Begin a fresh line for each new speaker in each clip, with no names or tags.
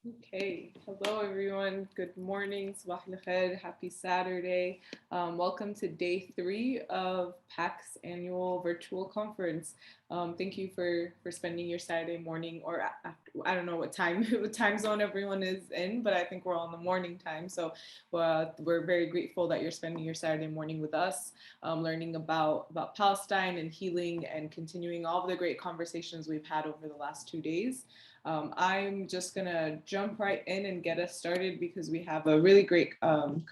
Okay, hello everyone. Good morning, Sabah al khair, happy Saturday. Welcome to day 3 of PAC's annual virtual conference. Thank you for spending your Saturday morning or after, I don't know what time what time zone everyone is in, but I think we're all in the morning time. So we're very grateful that you're spending your Saturday morning with us, learning about Palestine and healing and continuing all of the great conversations we've had over the last 2 days. I'm just going to jump right in and get us started because we have a really great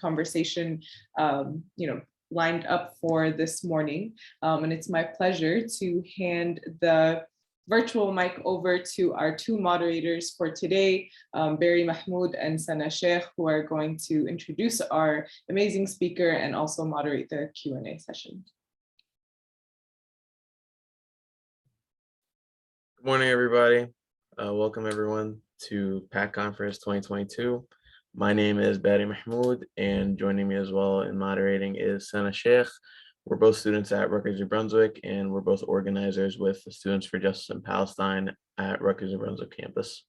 conversation, lined up for this morning. And it's my pleasure to hand the virtual mic over to our two moderators for today, Barry Mahmoud and Sana Sheikh, who are going to introduce our amazing speaker and also moderate the Q&A session.
Good morning, everybody. Welcome everyone to PAC Conference 2022. My name is Barry Mahmoud, and joining me as well in moderating is Sana Sheikh. We're both students at Rutgers New Brunswick, and we're both organizers with the Students for Justice in Palestine at Rutgers New Brunswick campus.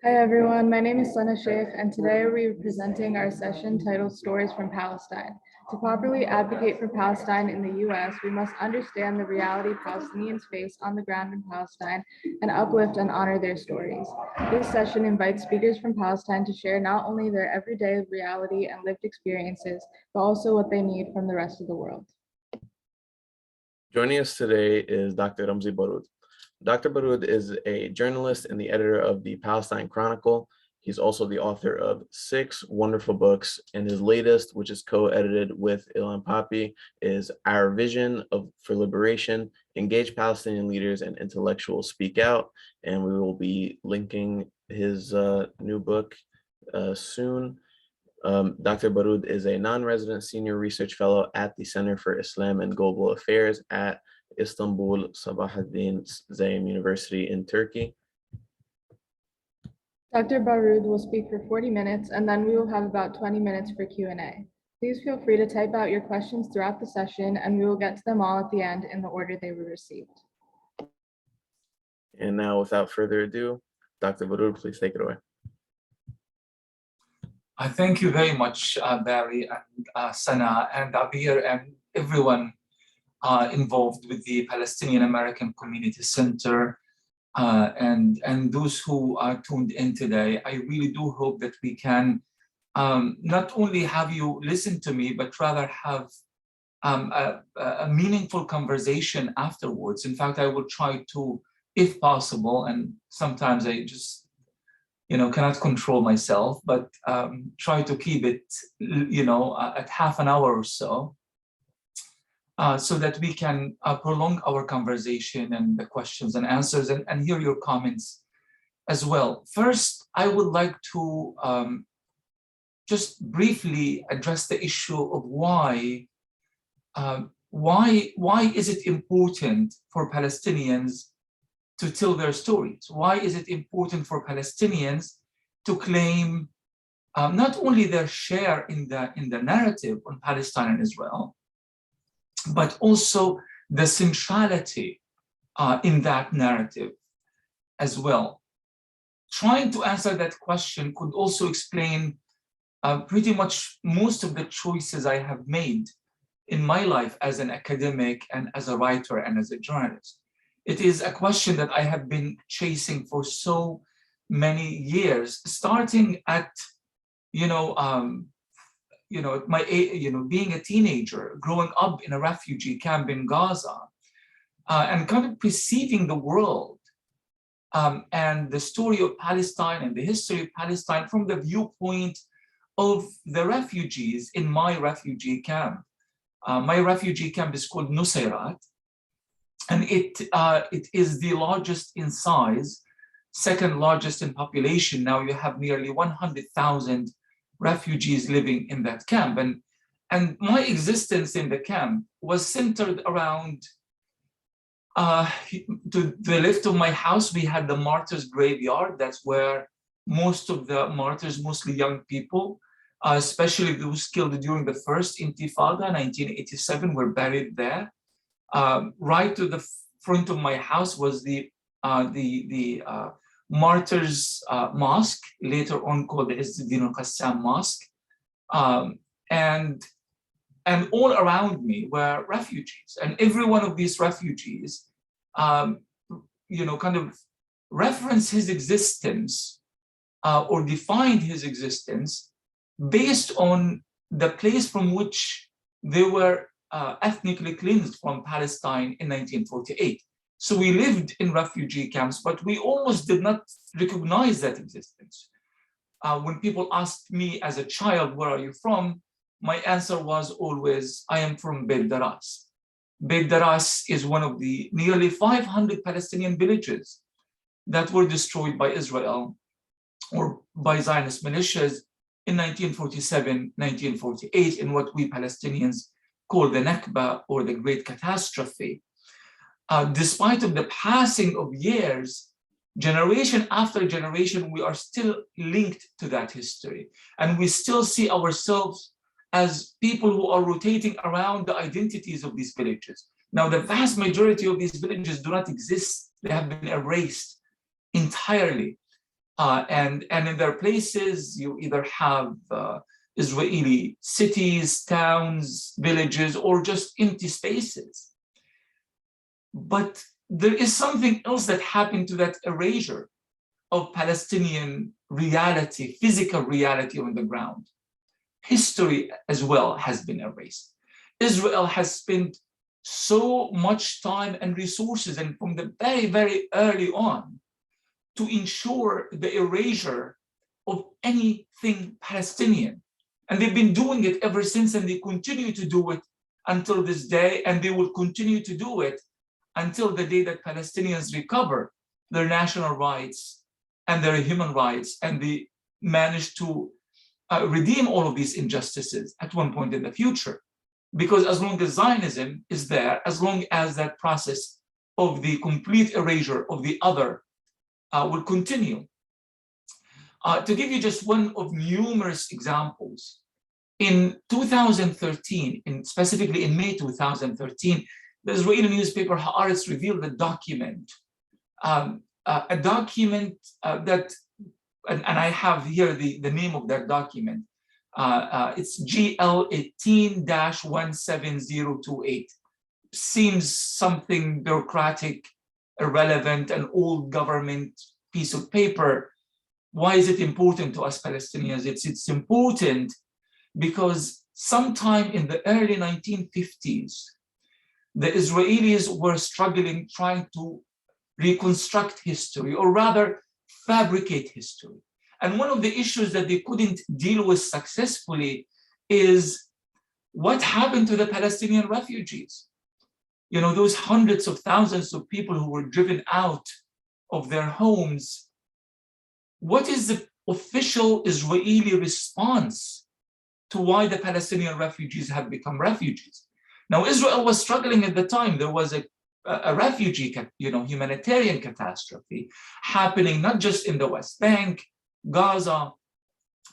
Hi everyone, my name is Sana Sheikh, and today we're presenting our session titled Stories from Palestine. To properly advocate for Palestine in the US, we must understand the reality Palestinians face on the ground in Palestine and uplift and honor their stories. This session invites speakers from Palestine to share not only their everyday reality and lived experiences, but also what they need from the rest of the world.
Joining us today is Dr. Ramzy Baroud. Dr. Baroud is a journalist and the editor of the Palestine Chronicle. He's also the author of 6 wonderful books, and his latest, which is co-edited with Ilan Papi, is Our Vision for Liberation, Engage Palestinian Leaders and Intellectuals Speak Out, and we will be linking his new book soon. Dr. Baroud is a non-resident senior research fellow at the Center for Islam and Global Affairs at Istanbul Sabahattin Zaim University in Turkey.
Dr. Baroud will speak for 40 minutes, and then we will have about 20 minutes for Q&A. Please feel free to type out your questions throughout the session, and we will get to them all at the end in the order they were received.
And now, without further ado, Dr. Baroud, please take it away.
Thank you very much, Barry and Sana and Abir and everyone involved with the Palestinian American Community Center and those who are tuned in today. I really do hope that we can not only have you listen to me, but rather have a meaningful conversation afterwards. In fact, I will try to, if possible, and sometimes I just cannot control myself, but try to keep it at half an hour or so, so that we can prolong our conversation and the questions and answers and hear your comments as well. First, I would like to just briefly address the issue of why is it important for Palestinians to tell their stories? Why is it important for Palestinians to claim not only their share in the narrative on Palestine and Israel, but also the centrality in that narrative as well? Trying to answer that question could also explain pretty much most of the choices I have made in my life as an academic and as a writer and as a journalist. It is a question that I have been chasing for so many years, starting at being a teenager, growing up in a refugee camp in Gaza, and kind of perceiving the world and the story of Palestine and the history of Palestine from the viewpoint of the refugees in my refugee camp. My refugee camp is called Nusayrat, and it is the largest in size, second largest in population. Now you have nearly 100,000 refugees living in that camp. And my existence in the camp was centered around, to the left of my house, we had the martyrs graveyard. That's where most of the martyrs, mostly young people, especially those killed during the first Intifada, 1987, were buried there. Right to the front of my house was the Martyrs Mosque, later on called the Izzuddin al-Qassam Mosque. And all around me were refugees. And every one of these refugees, kind of referenced his existence or defined his existence based on the place from which they were ethnically cleansed from Palestine in 1948. So we lived in refugee camps, but we almost did not recognize that existence. When people asked me as a child, where are you from? My answer was always, I am from Beit Daras. Beit Daras is one of the nearly 500 Palestinian villages that were destroyed by Israel or by Zionist militias in 1947, 1948, in what we Palestinians call the Nakba, or the Great Catastrophe. Despite of the passing of years, generation after generation, we are still linked to that history. And we still see ourselves as people who are rotating around the identities of these villages. Now, the vast majority of these villages do not exist. They have been erased entirely. And in their places, you either have Israeli cities, towns, villages, or just empty spaces. But there is something else that happened to that erasure of Palestinian reality, physical reality on the ground. History as well has been erased. Israel has spent so much time and resources, and from the very, very early on, to ensure the erasure of anything Palestinian. And they've been doing it ever since, and they continue to do it until this day, and they will continue to do it until the day that Palestinians recover their national rights and their human rights, and they manage to redeem all of these injustices at one point in the future. Because as long as Zionism is there, as long as that process of the complete erasure of the other will continue. To give you just one of numerous examples, in 2013, specifically in May 2013, the Israeli newspaper Haaretz revealed a document, that, and I have here the name of that document. It's GL 18-17028. Seems something bureaucratic, irrelevant, an old government piece of paper. Why is it important to us Palestinians? It's important because sometime in the early 1950s, the Israelis were struggling, trying to reconstruct history, or rather fabricate history. And one of the issues that they couldn't deal with successfully is what happened to the Palestinian refugees. You know, those hundreds of thousands of people who were driven out of their homes. What is the official Israeli response to why the Palestinian refugees have become refugees? Now, Israel was struggling at the time. There was a refugee, humanitarian catastrophe happening not just in the West Bank, Gaza,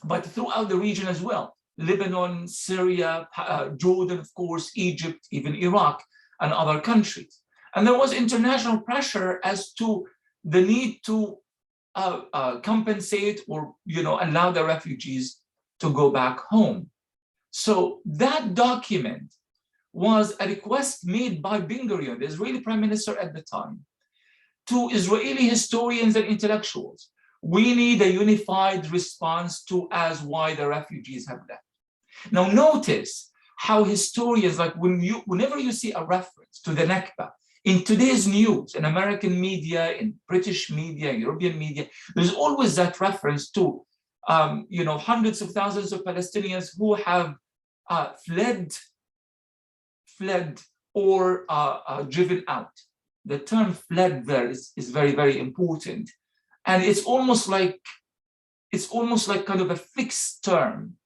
but throughout the region as well. Lebanon, Syria, Jordan, of course, Egypt, even Iraq, and other countries. And there was international pressure as to the need to compensate or allow the refugees to go back home. So that document was a request made by Ben-Gurion, the Israeli prime minister at the time, to Israeli historians and intellectuals. We need a unified response to as why the refugees have left. Now notice how historians, like whenever you see a reference to the Nakba in today's news, in American media, in British media, European media, there's always that reference to hundreds of thousands of Palestinians who have fled or driven out. The term fled there is very, very important. And it's almost like kind of a fixed term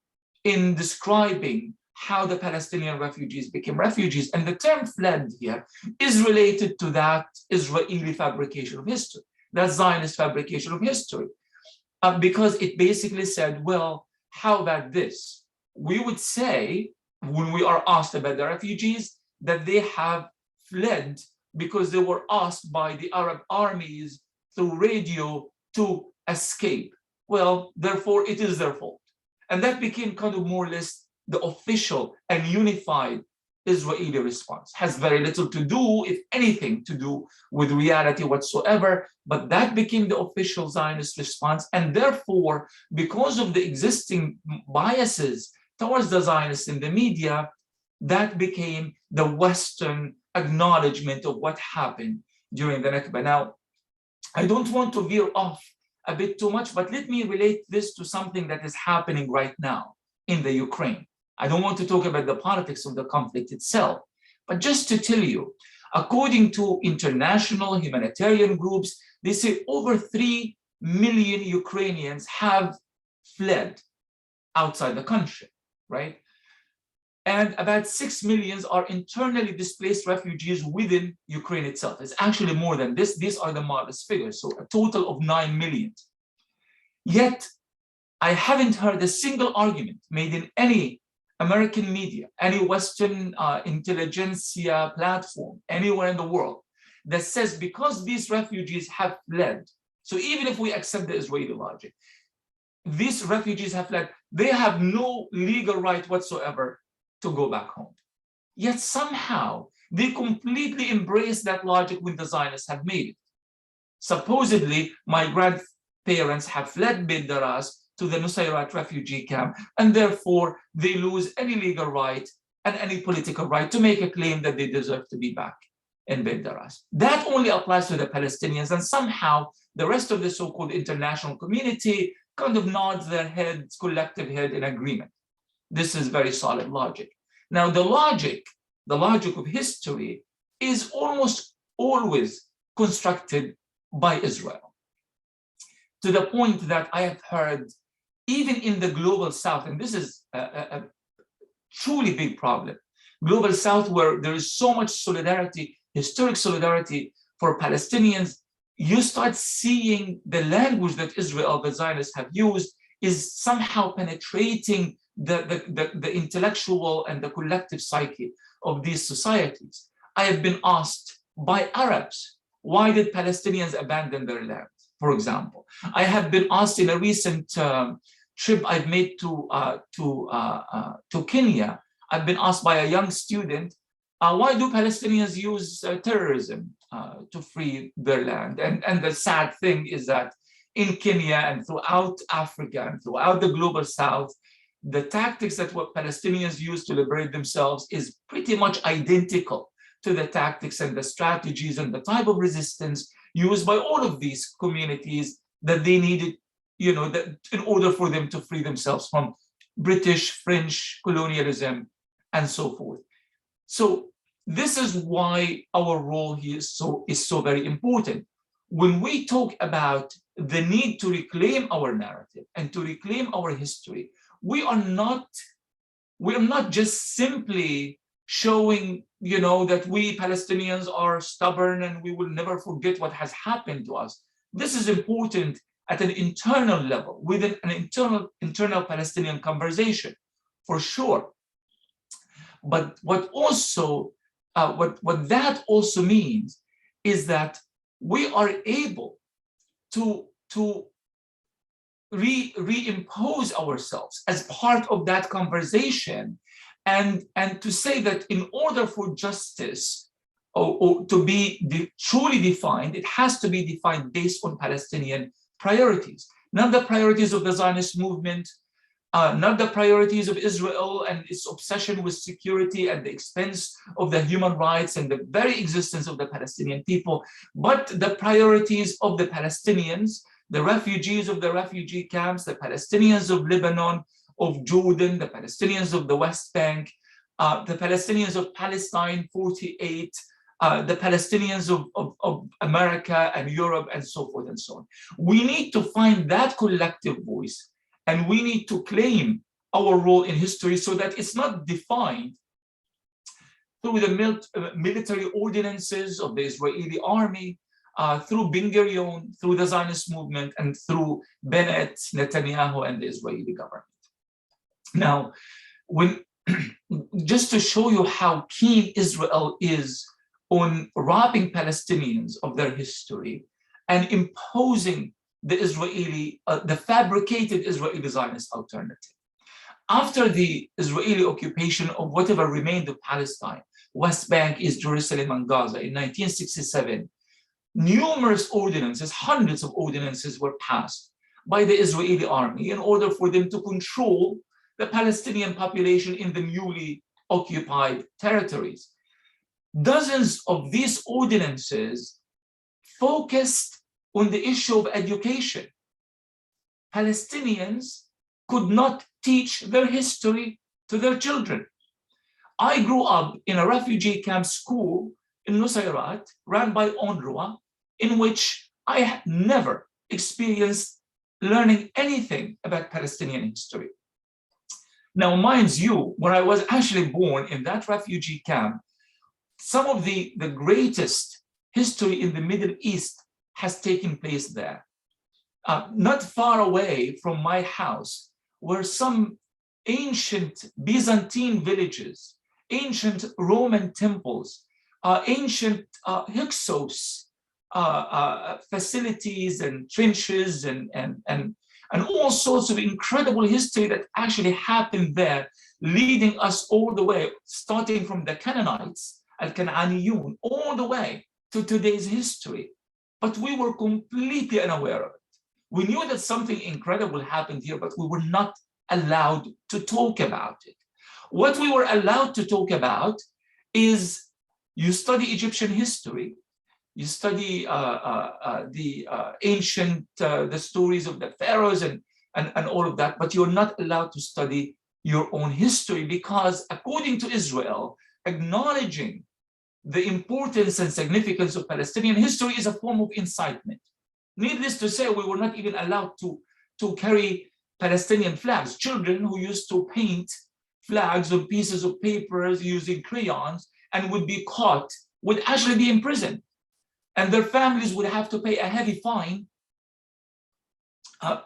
in describing how the Palestinian refugees became refugees. And the term fled here is related to that Israeli fabrication of history, that Zionist fabrication of history, because it basically said, well, how about this? We would say, when we are asked about the refugees, that they have fled because they were asked by the Arab armies through radio to escape. Well, therefore, it is their fault. And that became kind of more or less the official and unified Israeli response. Has very little to do, if anything, to do with reality whatsoever, but that became the official Zionist response. And therefore, because of the existing biases towards the Zionists in the media, that became the Western acknowledgement of what happened during the Nakba. Now, I don't want to veer off a bit too much, but let me relate this to something that is happening right now in the Ukraine. I don't want to talk about the politics of the conflict itself, but just to tell you, according to international humanitarian groups, they say over 3 million Ukrainians have fled outside the country, right? And about 6 million are internally displaced refugees within Ukraine itself. It's actually more than this. These are the modest figures, so a total of 9 million. Yet, I haven't heard a single argument made in any American media, any Western intelligentsia platform, anywhere in the world, that says because these refugees have fled, so even if we accept the Israeli logic, these refugees have fled, they have no legal right whatsoever to go back home. Yet somehow they completely embrace that logic when the Zionists have made it. Supposedly, my grandparents have fled Beit Daras to the Nusayrat refugee camp, and therefore they lose any legal right and any political right to make a claim that they deserve to be back in Beit Daras. That only applies to the Palestinians, and somehow the rest of the so-called international community kind of nods their heads, collective head in agreement. This is very solid logic. Now, the logic of history is almost always constructed by Israel, to the point that I have heard, even in the global South, and this is a truly big problem, global South, where there is so much solidarity, historic solidarity for Palestinians, you start seeing the language that Israel, the Zionists, have used is somehow penetrating the intellectual and the collective psyche of these societies. I have been asked by Arabs, why did Palestinians abandon their land, for example? I have been asked in a recent trip I've made to Kenya. I've been asked by a young student, why do Palestinians use terrorism to free their land? And the sad thing is that in Kenya and throughout Africa and throughout the global South, the tactics that what Palestinians use to liberate themselves is pretty much identical to the tactics and the strategies and the type of resistance used by all of these communities that they needed, that in order for them to free themselves from British, French colonialism and so forth. So this is why our role here is so very important. When we talk about the need to reclaim our narrative and to reclaim our history, we are not just simply showing, that we Palestinians are stubborn and we will never forget what has happened to us. This is important at an internal level, within an internal Palestinian conversation, for sure. But what that also means is that we are able to reimpose ourselves as part of that conversation, and to say that in order for justice or to be truly defined, it has to be defined based on Palestinian priorities, not the priorities of the Zionist movement, not the priorities of Israel and its obsession with security at the expense of the human rights and the very existence of the Palestinian people, but the priorities of the Palestinians, the refugees of the refugee camps, the Palestinians of Lebanon, of Jordan, the Palestinians of the West Bank, the Palestinians of Palestine 48, the Palestinians of America and Europe, and so forth and so on. We need to find that collective voice, and we need to claim our role in history so that it's not defined through the military ordinances of the Israeli army, through Ben Gurion, through the Zionist movement, and through Bennett, Netanyahu, and the Israeli government. Now, just to show you how keen Israel is on robbing Palestinians of their history and imposing the fabricated Israeli Zionist alternative. After the Israeli occupation of whatever remained of Palestine, West Bank, East Jerusalem, and Gaza in 1967, numerous ordinances, hundreds of ordinances were passed by the Israeli army in order for them to control the Palestinian population in the newly occupied territories. Dozens of these ordinances focused on the issue of education. Palestinians could not teach their history to their children. I grew up in a refugee camp school in Nusayrat, run by UNRWA, in which I had never experienced learning anything about Palestinian history. Now, mind you, when I was actually born in that refugee camp, some of the greatest history in the Middle East has taken place there. Not far away from my house were some ancient Byzantine villages, ancient Roman temples, ancient Hyksos facilities and trenches and all sorts of incredible history that actually happened there, leading us all the way, starting from the Canaanites, Al-Kan'aniyun, all the way to today's history. But we were completely unaware of it. We knew that something incredible happened here, but we were not allowed to talk about it. What we were allowed to talk about is you study Egyptian history, you study the ancient, the stories of the pharaohs and all of that, but you're not allowed to study your own history because according to Israel, acknowledging the importance and significance of Palestinian history is a form of incitement. Needless to say, we were not even allowed to carry Palestinian flags. Children who used to paint flags on pieces of paper using crayons and would be caught would actually be imprisoned. And their families would have to pay a heavy fine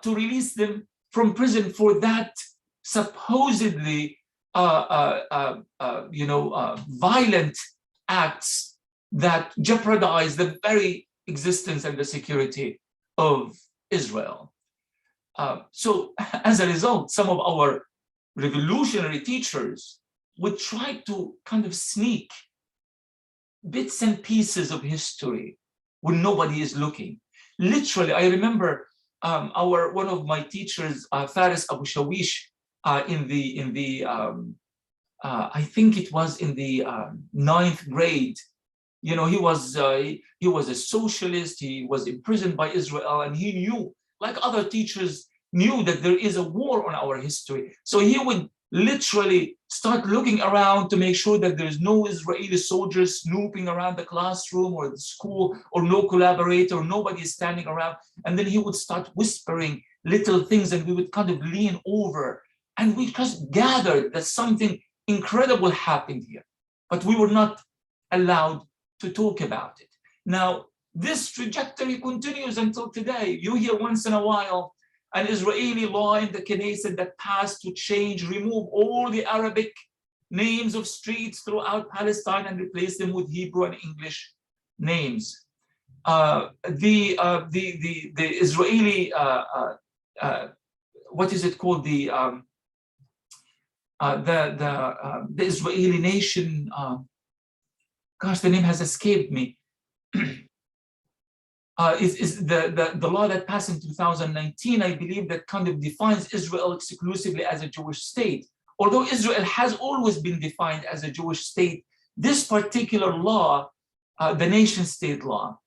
to release them from prison for that supposedly violent acts that jeopardize the very existence and the security of Israel. So as a result, some of our revolutionary teachers would try to kind of sneak bits and pieces of history when nobody is looking. Literally, I remember one of my teachers, Faris Abu Shawish, I think it was in the 9th grade. You know, he was a socialist. He was imprisoned by Israel, and he knew, like other teachers, knew that there is a war on our history. So he would literally start looking around to make sure that there's no Israeli soldiers snooping around the classroom or the school, or no collaborator, nobody is standing around. And then he would start whispering little things, and we would kind of lean over, and we just gathered that something incredible happened here, but we were not allowed to talk about it. Now, this trajectory continues until today. You hear once in a while an Israeli law in the Knesset that passed to remove all the Arabic names of streets throughout Palestine and replace them with Hebrew and English names. The Israeli, what is it called? The Israeli nation, gosh, the name has escaped me. Is the law that passed in 2019, I believe, that kind of defines Israel exclusively as a Jewish state. Although Israel has always been defined as a Jewish state, this particular law, the Nationstate law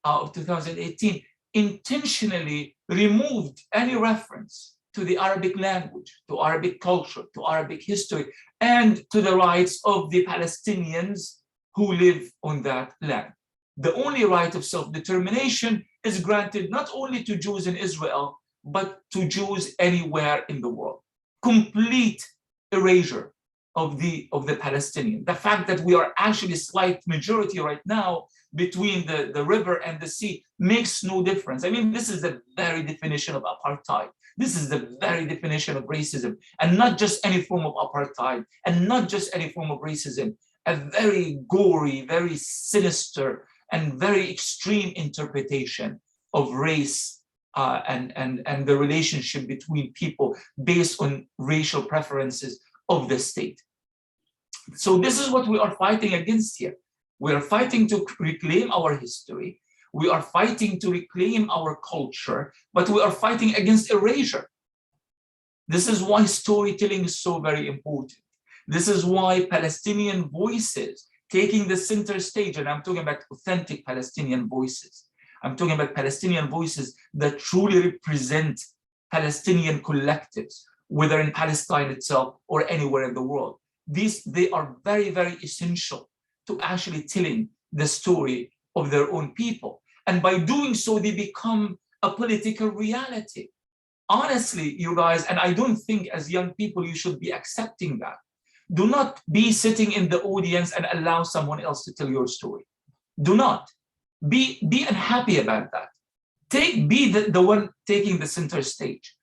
of 2018, intentionally removed any reference to the Arabic language, to Arabic culture, to Arabic history, and to the rights of the Palestinians who live on that land. The only right of self-determination is granted not only to Jews in Israel, but to Jews anywhere in the world. Complete erasure of the Palestinian. The fact that we are actually a slight majority right now between the river and the sea makes no difference. I mean, this is the very definition of apartheid. This is the very definition of racism, and not just any form of apartheid, and not just any form of racism, a very gory, very sinister, and very extreme interpretation of race and the relationship between people based on racial preferences of the state. So this is what we are fighting against here. We are fighting to reclaim our history. We are fighting to reclaim our culture, but we are fighting against erasure. This is why storytelling is so very important. This is why Palestinian voices taking the center stage, and I'm talking about authentic Palestinian voices. I'm talking about Palestinian voices that truly represent Palestinian collectives, whether in Palestine itself or anywhere in the world. They are very, very essential to actually telling the story of their own people. And by doing so, they become a political reality. Honestly, you guys, and I don't think as young people, you should be accepting that. Do not be sitting in the audience and allow someone else to tell your story. Do not. Be unhappy about that. Be the one taking the center stage.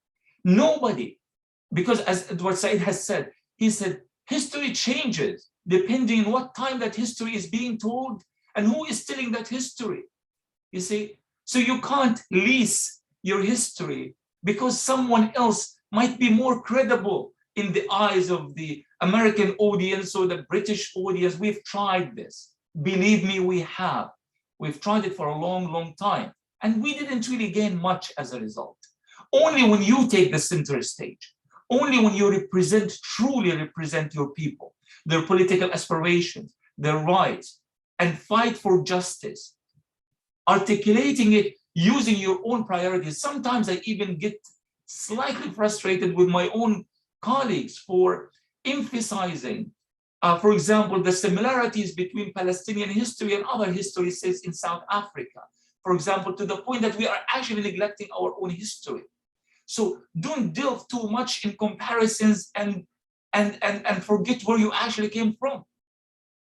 Nobody, because as Edward Said has said, he said, history changes depending on what time that history is being told and who is telling that history. You see, so you can't lease your history because someone else might be more credible in the eyes of the American audience or the British audience. We've tried this. Believe me, we have. We've tried it for a long, long time. And we didn't really gain much as a result. Only when you take the center stage, only when you truly represent your people, their political aspirations, their rights, and fight for justice, articulating it using your own priorities. Sometimes I even get slightly frustrated with my own colleagues for emphasizing, for example, the similarities between Palestinian history and other history sites in South Africa, for example, to the point that we are actually neglecting our own history. So don't delve too much in comparisons and forget where you actually came from.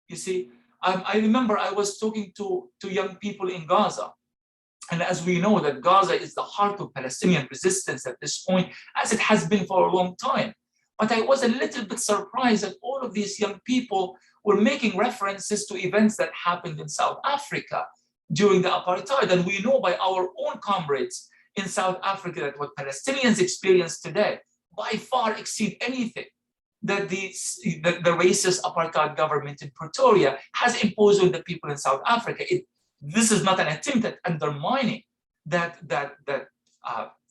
You see, I remember I was talking to young people in Gaza. And as we know that Gaza is the heart of Palestinian resistance at this point, as it has been for a long time. But I was a little bit surprised that all of these young people were making references to events that happened in South Africa during the apartheid. And we know by our own comrades in South Africa that what Palestinians experience today by far exceed anything that the racist apartheid government in Pretoria has imposed on the people in South Africa. This is not an attempt at undermining that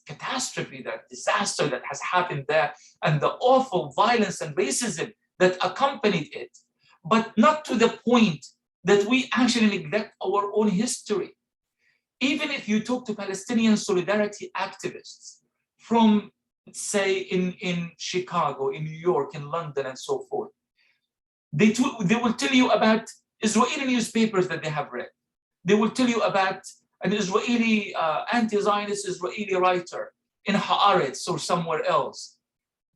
catastrophe, that disaster that has happened there, and the awful violence and racism that accompanied it, but not to the point that we actually neglect our own history. Even if you talk to Palestinian solidarity activists from, say, in Chicago, in New York, in London, and so forth, they will tell you about Israeli newspapers that they have read. They will tell you about an Israeli, anti-Zionist Israeli writer in Haaretz or somewhere else.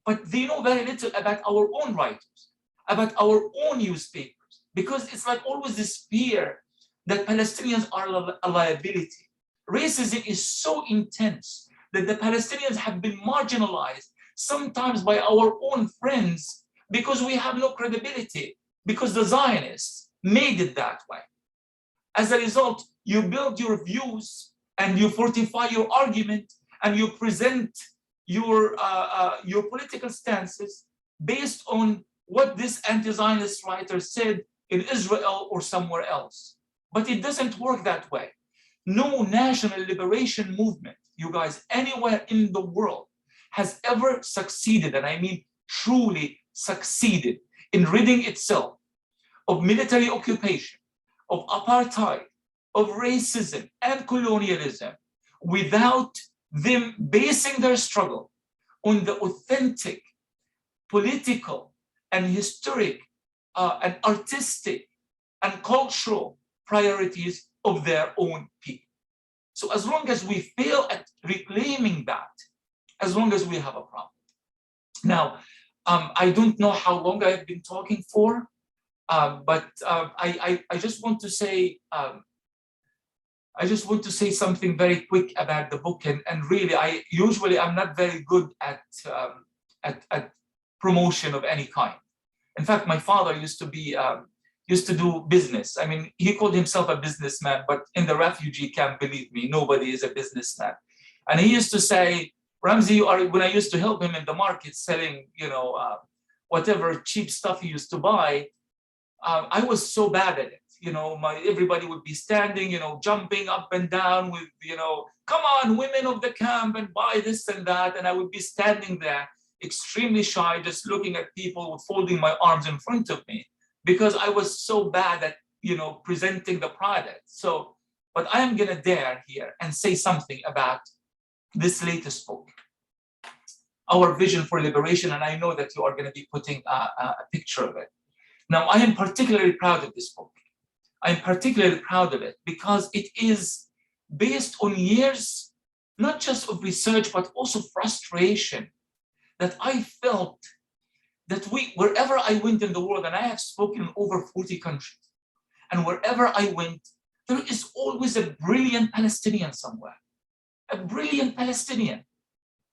But they know very little about our own writers, about our own newspapers, because it's like always this fear that Palestinians are a liability. Racism is so intense that the Palestinians have been marginalized, sometimes by our own friends, because we have no credibility, because the Zionists made it that way. As a result, you build your views and you fortify your argument and you present your political stances based on what this anti-Zionist writer said in Israel or somewhere else. But it doesn't work that way. No national liberation movement, you guys, anywhere in the world has ever succeeded, and I mean truly succeeded, in ridding itself of military occupation, of apartheid, of racism and colonialism without them basing their struggle on the authentic political and historic and artistic and cultural priorities of their own people. So as long as we fail at reclaiming that, as long as we have a problem. Now, I don't know how long I've been talking for, but I just want to say, something very quick about the book. And really, I'm not very good at promotion of any kind. In fact, my father used to do business. I mean, he called himself a businessman, but in the refugee camp, believe me, nobody is a businessman. And he used to say, Ramzy, when I used to help him in the market selling, whatever cheap stuff he used to buy, I was so bad at it. Everybody would be standing, jumping up and down with, come on, women of the camp, and buy this and that. And I would be standing there extremely shy, just looking at people, folding my arms in front of me, because I was so bad at, presenting the product. So, but I am gonna dare here and say something about this latest book, Our Vision for Liberation. And I know that you are gonna be putting a picture of it. Now, I am particularly proud of this book. I'm particularly proud of it because it is based on years, not just of research, but also frustration that I felt that wherever I went in the world, and I have spoken in over 40 countries, and wherever I went, there is always a brilliant Palestinian somewhere, a brilliant Palestinian.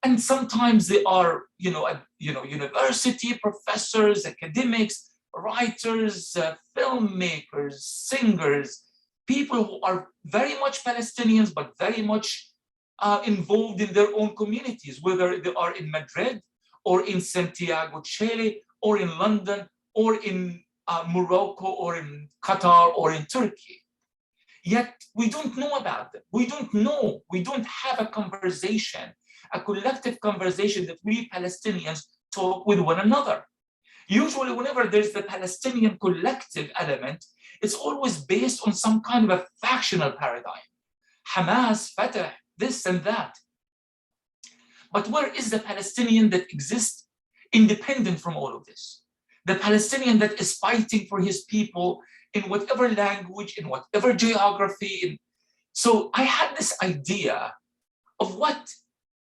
And sometimes they are, university professors, academics, writers, filmmakers, singers, people who are very much Palestinians, but very much involved in their own communities, whether they are in Madrid or in Santiago, Chile, or in London, or in Morocco, or in Qatar, or in Turkey. Yet we don't know about them. We don't know. We don't have a conversation, a collective conversation that we Palestinians talk with one another. Usually, whenever there's the Palestinian collective element, it's always based on some kind of a factional paradigm. Hamas, Fatah, this and that. But where is the Palestinian that exists independent from all of this? The Palestinian that is fighting for his people in whatever language, in whatever geography. So I had this idea of what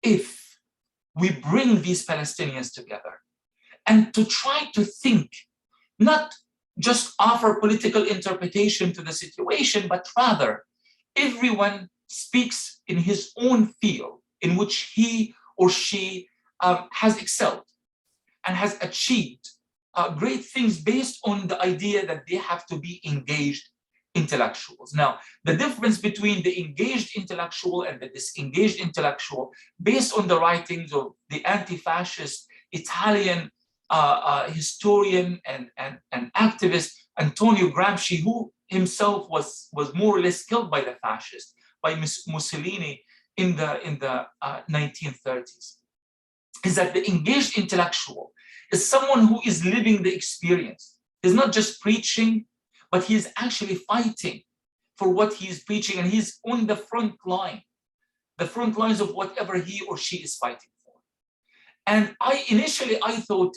if we bring these Palestinians together and to try to think, not just offer political interpretation to the situation, but rather everyone speaks in his own field in which he or she has excelled and has achieved great things based on the idea that they have to be engaged intellectuals. Now, the difference between the engaged intellectual and the disengaged intellectual, based on the writings of the anti-fascist Italian historian and activist Antonio Gramsci, who himself was more or less killed by the fascists, by Mussolini in the 1930s, is that the engaged intellectual is someone who is living the experience. He's not just preaching, but he's actually fighting for what he's preaching, and he's on the front line, the front lines of whatever he or she is fighting for. And initially I thought,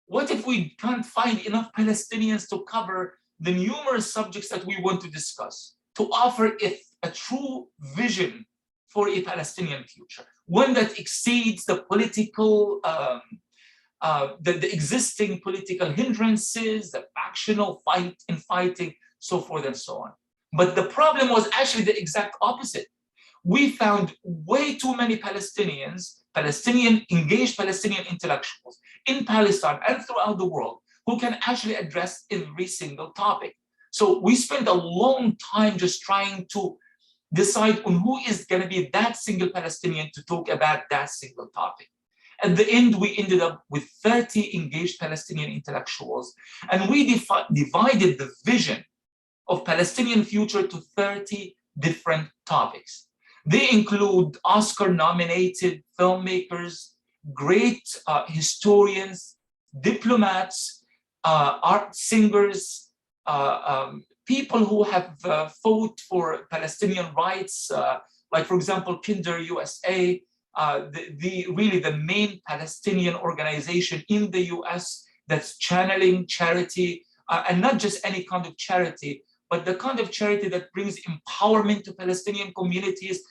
what if we can't find enough Palestinians to cover the numerous subjects that we want to discuss, to offer a true vision for a Palestinian future, one that exceeds the political, the existing political hindrances, the factional fighting, so forth and so on. But the problem was actually the exact opposite. We found way too many engaged Palestinian intellectuals in Palestine and throughout the world who can actually address every single topic. So we spent a long time just trying to decide on who is going to be that single Palestinian to talk about that single topic. At the end, we ended up with 30 engaged Palestinian intellectuals, and we divided the vision of Palestinian future to 30 different topics. They include Oscar-nominated filmmakers, great historians, diplomats, art singers, people who have fought for Palestinian rights, like, for example, Kinder USA, really the main Palestinian organization in the US that's channeling charity, and not just any kind of charity, but the kind of charity that brings empowerment to Palestinian communities,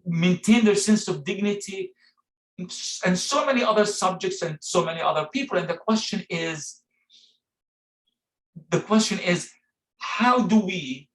maintain their sense of dignity, and so many other subjects and so many other people. And the question is, how do we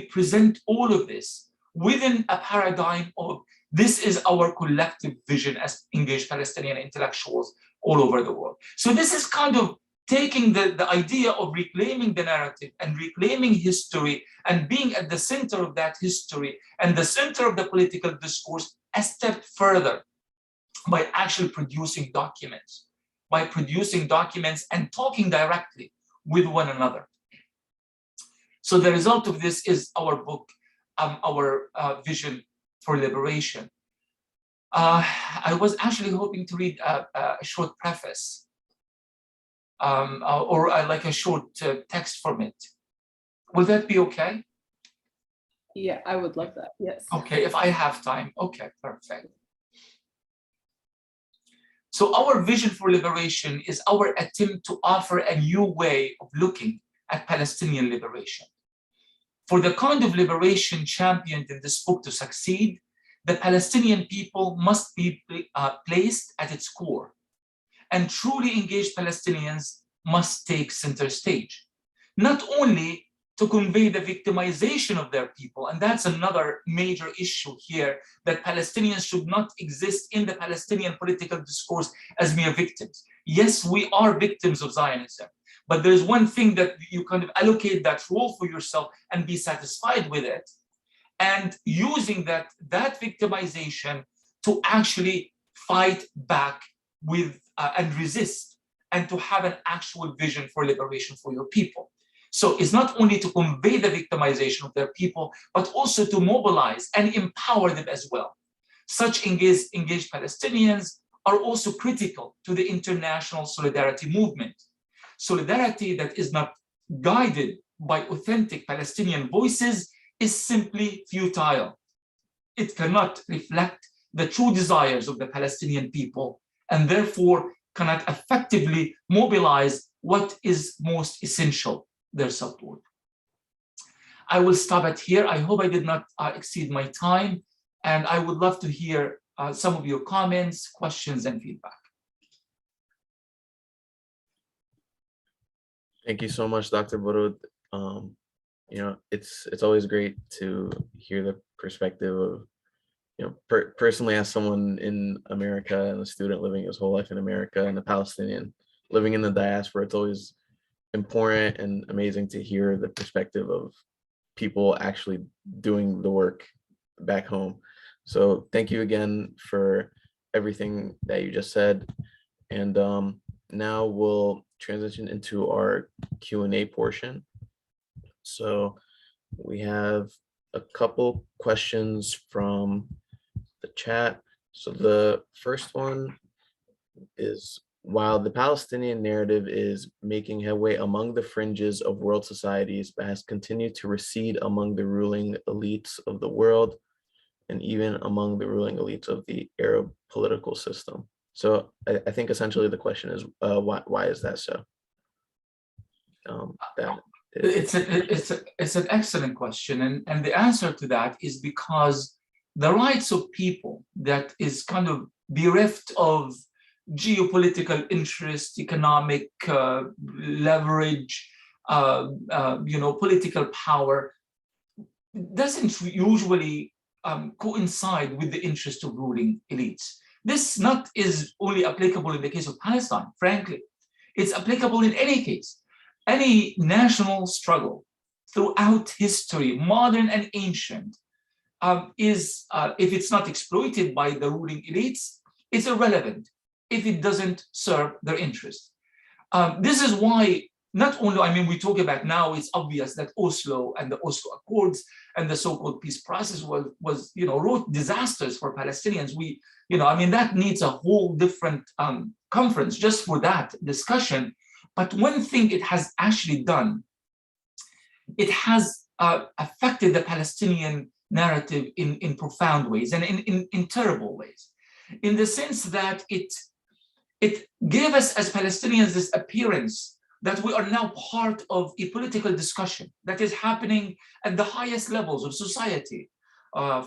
present all of this within a paradigm of this is our collective vision as engaged Palestinian intellectuals all over the world. So this is kind of taking the idea of reclaiming the narrative and reclaiming history and being at the center of that history and the center of the political discourse a step further by actually producing documents, and talking directly with one another. So the result of this is our book, our vision for liberation. I was actually hoping to read a short preface or like a short text from it. Will that be okay?
Yeah, I would love that. Yes.
Okay, if I have time. Okay, perfect. So our vision for liberation is our attempt to offer a new way of looking at Palestinian liberation. For the kind of liberation championed in this book to succeed, the Palestinian people must be placed at its core, and truly engaged Palestinians must take center stage, not only to convey the victimization of their people, and that's another major issue here, that Palestinians should not exist in the Palestinian political discourse as mere victims. Yes, we are victims of Zionism, but there's one thing that you kind of allocate that role for yourself and be satisfied with it, and using that victimization to actually fight back with and resist, and to have an actual vision for liberation for your people. So it's not only to convey the victimization of their people, but also to mobilize and empower them as well. Such engaged Palestinians are also critical to the international solidarity movement. Solidarity that is not guided by authentic Palestinian voices is simply futile. It cannot reflect the true desires of the Palestinian people, and therefore cannot effectively mobilize what is most essential, their support. I will stop at here. I hope I did not exceed my time, and I would love to hear some of your comments, questions, and feedback.
Thank you so much, Dr. Baroud. You know, it's always great to hear the perspective of, you know, personally as someone in America and a student living his whole life in America and a Palestinian living in the diaspora, it's always important and amazing to hear the perspective of people actually doing the work back home. So thank you again for everything that you just said. And now we'll transition into our Q&A portion. So we have a couple questions from the chat. So the first one is, while the Palestinian narrative is making headway among the fringes of world societies, but has continued to recede among the ruling elites of the world, and even among the ruling elites of the Arab political system. So I think essentially the question is, why is that so?
It's an excellent question, and the answer to that is because the rights of people that is kind of bereft of geopolitical interest, economic leverage, political power, doesn't usually coincide with the interest of ruling elites. This is only applicable in the case of Palestine, frankly. It's applicable in any case. Any national struggle throughout history, modern and ancient, is, if it's not exploited by the ruling elites, it's irrelevant if it doesn't serve their interest. This is why, not only, I mean, we talk about now, it's obvious that Oslo and the Oslo Accords and the so-called peace process was wrought disasters for Palestinians. That needs a whole different conference just for that discussion. But one thing it has actually done, it has affected the Palestinian narrative in profound ways and in terrible ways, in the sense that it gave us as Palestinians this appearance that we are now part of a political discussion that is happening at the highest levels of society,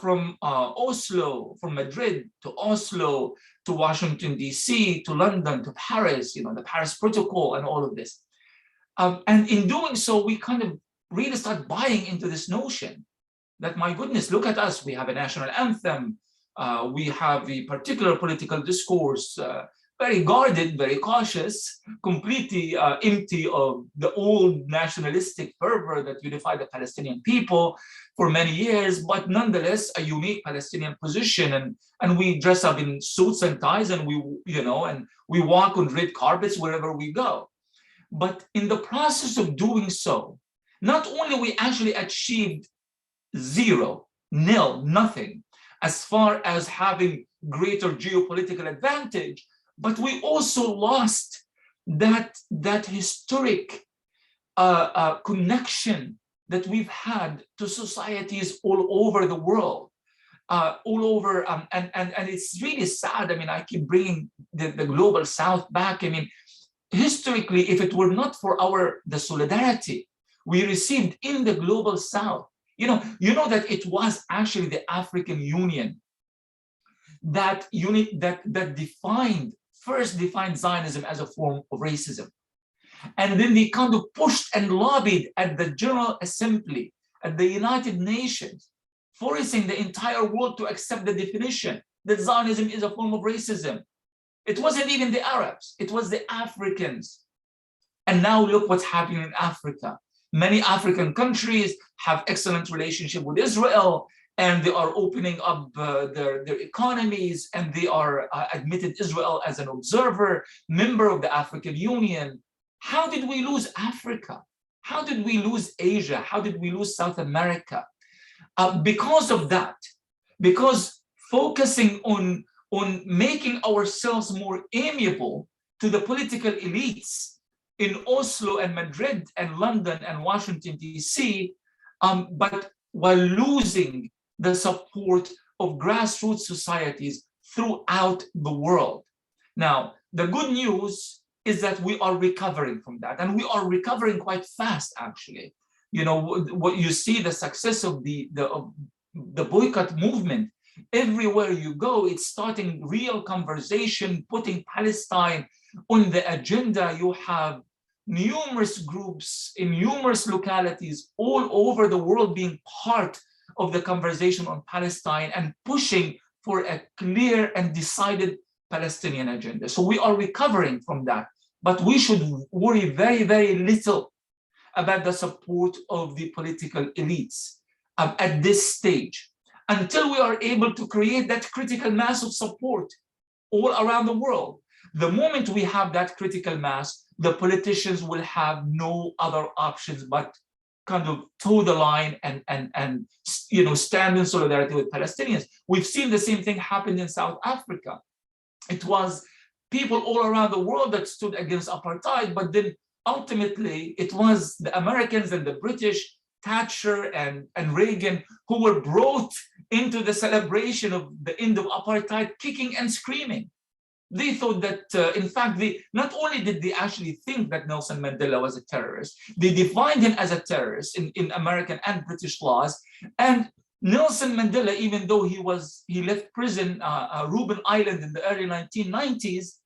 from Oslo, from Madrid to Oslo, to Washington, DC, to London, to Paris, the Paris Protocol and all of this. And in doing so, we kind of really start buying into this notion that, my goodness, look at us, we have a national anthem, we have a particular political discourse, very guarded, very cautious, completely empty of the old nationalistic fervor that unified the Palestinian people for many years, but nonetheless a unique Palestinian position. And we dress up in suits and ties, and we walk on red carpets wherever we go. But in the process of doing so, not only we actually achieved zero, nil, nothing, as far as having greater geopolitical advantage, but we also lost that historic connection that we've had to societies all over the world, all over, and it's really sad. I mean, I keep bringing the global South back. I mean, historically, if it were not for the solidarity we received in the global South, you know that it was actually the African Union that first defined Zionism as a form of racism. And then they kind of pushed and lobbied at the General Assembly, at the United Nations, forcing the entire world to accept the definition that Zionism is a form of racism. It wasn't even the Arabs, it was the Africans. And now look what's happening in Africa. Many African countries have excellent relationship with Israel, and they are opening up their economies, and they are admitted Israel as an observer, member of the African Union. How did we lose Africa? How did we lose Asia? How did we lose South America? Because of that, because focusing on making ourselves more amiable to the political elites in Oslo and Madrid and London and Washington, D.C., but while losing the support of grassroots societies throughout the world. Now, the good news is that we are recovering from that, and we are recovering quite fast, actually. You know, what you see, the success of the boycott movement. Everywhere you go, it's starting real conversation, putting Palestine on the agenda. You have numerous groups in numerous localities all over the world being part of the conversation on Palestine and pushing for a clear and decided Palestinian agenda. So we are recovering from that, but we should worry very, very little about the support of the political elites at this stage, until we are able to create that critical mass of support all around the world. The moment we have that critical mass, the politicians will have no other options but kind of toe the line and stand in solidarity with Palestinians. We've seen the same thing happen in South Africa. It was people all around the world that stood against apartheid, but then ultimately it was the Americans and the British, Thatcher and Reagan, who were brought into the celebration of the end of apartheid, kicking and screaming. They thought that, in fact, not only did they actually think that Nelson Mandela was a terrorist, they defined him as a terrorist in American and British laws. And Nelson Mandela, even though he left prison, Reuben Island, in the early 1990s,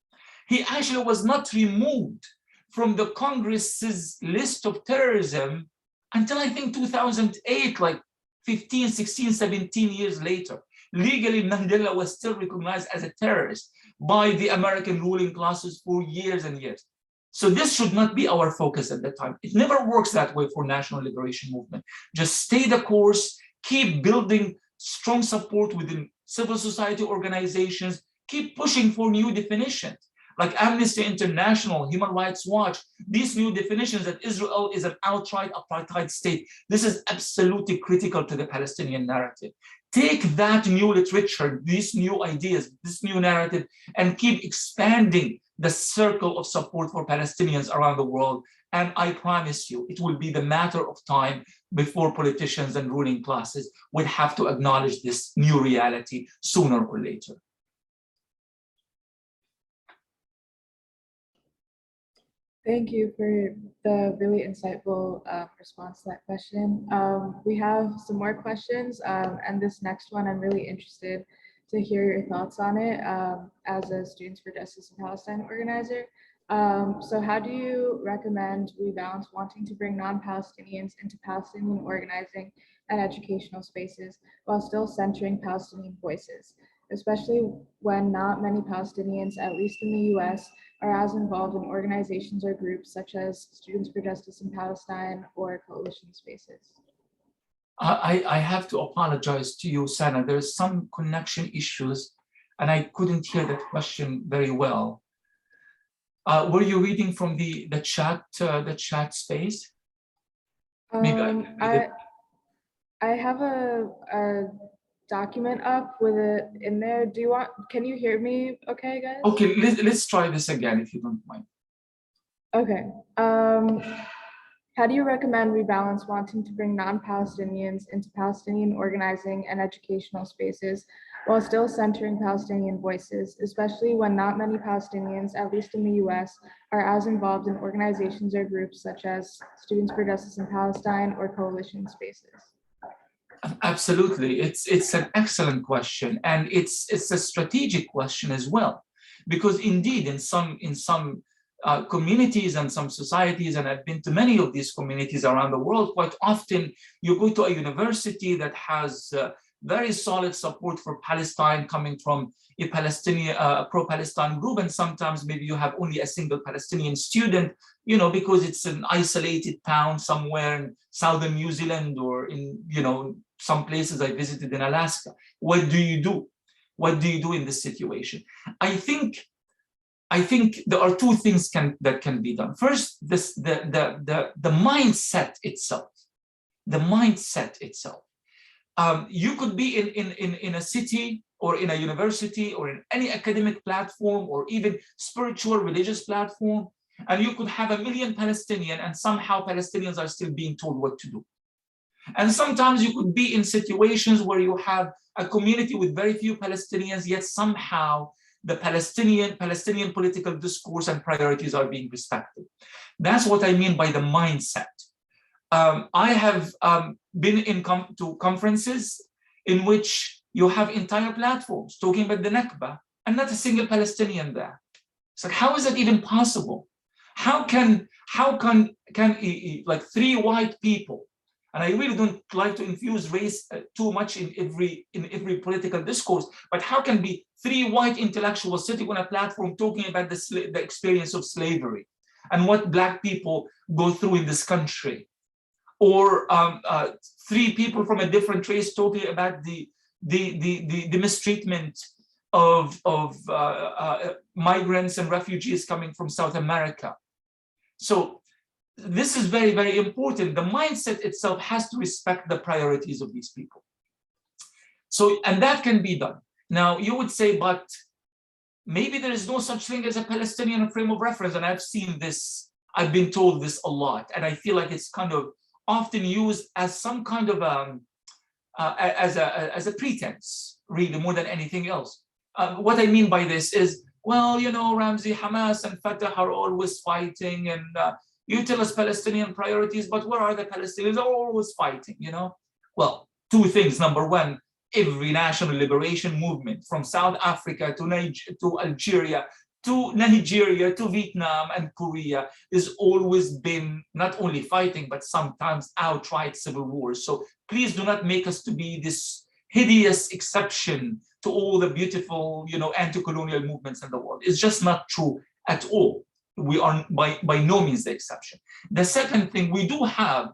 he actually was not removed from the Congress's list of terrorism until I think 2008, like 15, 16, 17 years later. Legally, Mandela was still recognized as a terrorist by the American ruling classes for years and years. So this should not be our focus at the time. It never works that way for national liberation movement. Just stay the course, keep building strong support within civil society organizations, keep pushing for new definitions. Like Amnesty International, Human Rights Watch, these new definitions that Israel is an outright apartheid state. This is absolutely critical to the Palestinian narrative. Take that new literature, these new ideas, this new narrative, and keep expanding the circle of support for Palestinians around the world. And I promise you, it will be the matter of time before politicians and ruling classes would have to acknowledge this new reality sooner or later.
Thank you for the really insightful response to that question. We have some more questions, and this next one, I'm really interested to hear your thoughts on it as a Students for Justice in Palestine organizer. So how do you recommend we balance wanting to bring non-Palestinians into Palestinian organizing and educational spaces while still centering Palestinian voices, especially when not many Palestinians, at least in the US, are as involved in organizations or groups such as Students for Justice in Palestine or coalition spaces?
I have to apologize to you, Sana. There's some connection issues, and I couldn't hear that question very well. Were you reading from the chat space? Maybe
I have a document up with it in there. Can you hear me okay, guys?
Okay, let's try this again if you don't mind.
Okay. How do you recommend we balance wanting to bring non-Palestinians into Palestinian organizing and educational spaces while still centering Palestinian voices, especially when not many Palestinians, at least in the US, are as involved in organizations or groups such as Students for Justice in Palestine or coalition spaces?
Absolutely, it's an excellent question, and it's a strategic question as well, because indeed in some communities and some societies, and I've been to many of these communities around the world, quite often you go to a university that has very solid support for Palestine coming from a Palestinian pro-Palestine group, and sometimes maybe you have only a single Palestinian student, you know, because it's an isolated town somewhere in southern New Zealand or in, you know, some places I visited in Alaska. What do you do? What do you do in this situation? I think there are two things that can be done. First, the mindset itself. The mindset itself. You could be in a city or in a university or in any academic platform or even spiritual religious platform, and you could have 1 million Palestinians, and somehow Palestinians are still being told what to do. And sometimes you could be in situations where you have a community with very few Palestinians, yet somehow the Palestinian political discourse and priorities are being respected. That's what I mean by the mindset. I have been to conferences in which you have entire platforms talking about the Nakba and not a single Palestinian there. It's like, how is that even possible? How can like 3 white people, and I really don't like to infuse race too much in every political discourse, but how can be 3 white intellectuals sitting on a platform talking about the experience of slavery and what Black people go through in this country, or 3 people from a different race talking about the mistreatment of migrants and refugees coming from South America. So this is very, very important. The mindset itself has to respect the priorities of these people. So, and that can be done. Now, you would say, but maybe there is no such thing as a Palestinian frame of reference. And I've seen this, I've been told this a lot. And I feel like it's kind of often used as some kind of as a pretense, really, more than anything else. What I mean by this is, well, you know, Ramzy, Hamas and Fatah are always fighting, and you tell us Palestinian priorities, but where are the Palestinians? They're always fighting, you know? Well, 2 things. Number one, every national liberation movement from South Africa to Algeria, to Nigeria, to Vietnam and Korea has always been not only fighting, but sometimes outright civil wars. So please do not make us to be this hideous exception to all the beautiful, you know, anti-colonial movements in the world. It's just not true at all. We are by no means the exception. The second thing, we do have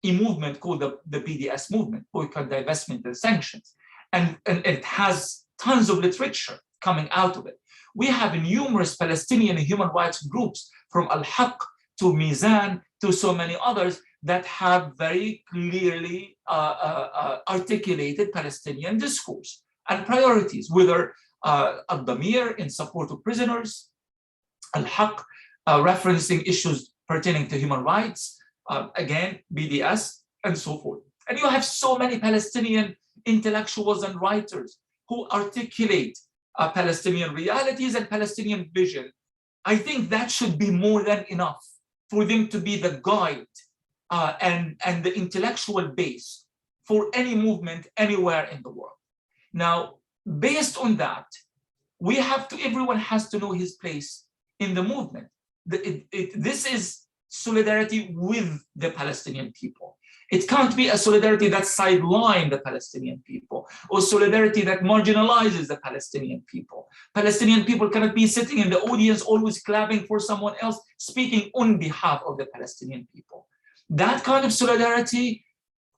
a movement called the BDS movement, boycott, divestment, and sanctions. And it has tons of literature coming out of it. We have numerous Palestinian human rights groups, from Al-Haq to Mizan to so many others, that have very clearly articulated Palestinian discourse and priorities, whether Al-Damir in support of prisoners, Al-Haq referencing issues pertaining to human rights, again, BDS, and so forth. And you have so many Palestinian intellectuals and writers who articulate Palestinian realities and Palestinian vision. I think that should be more than enough for them to be the guide and the intellectual base for any movement anywhere in the world. Now, based on that, everyone has to know his place in the movement. This is solidarity with the Palestinian people. It can't be a solidarity that sidelines the Palestinian people or solidarity that marginalizes the Palestinian people. Palestinian people cannot be sitting in the audience always clapping for someone else speaking on behalf of the Palestinian people. That kind of solidarity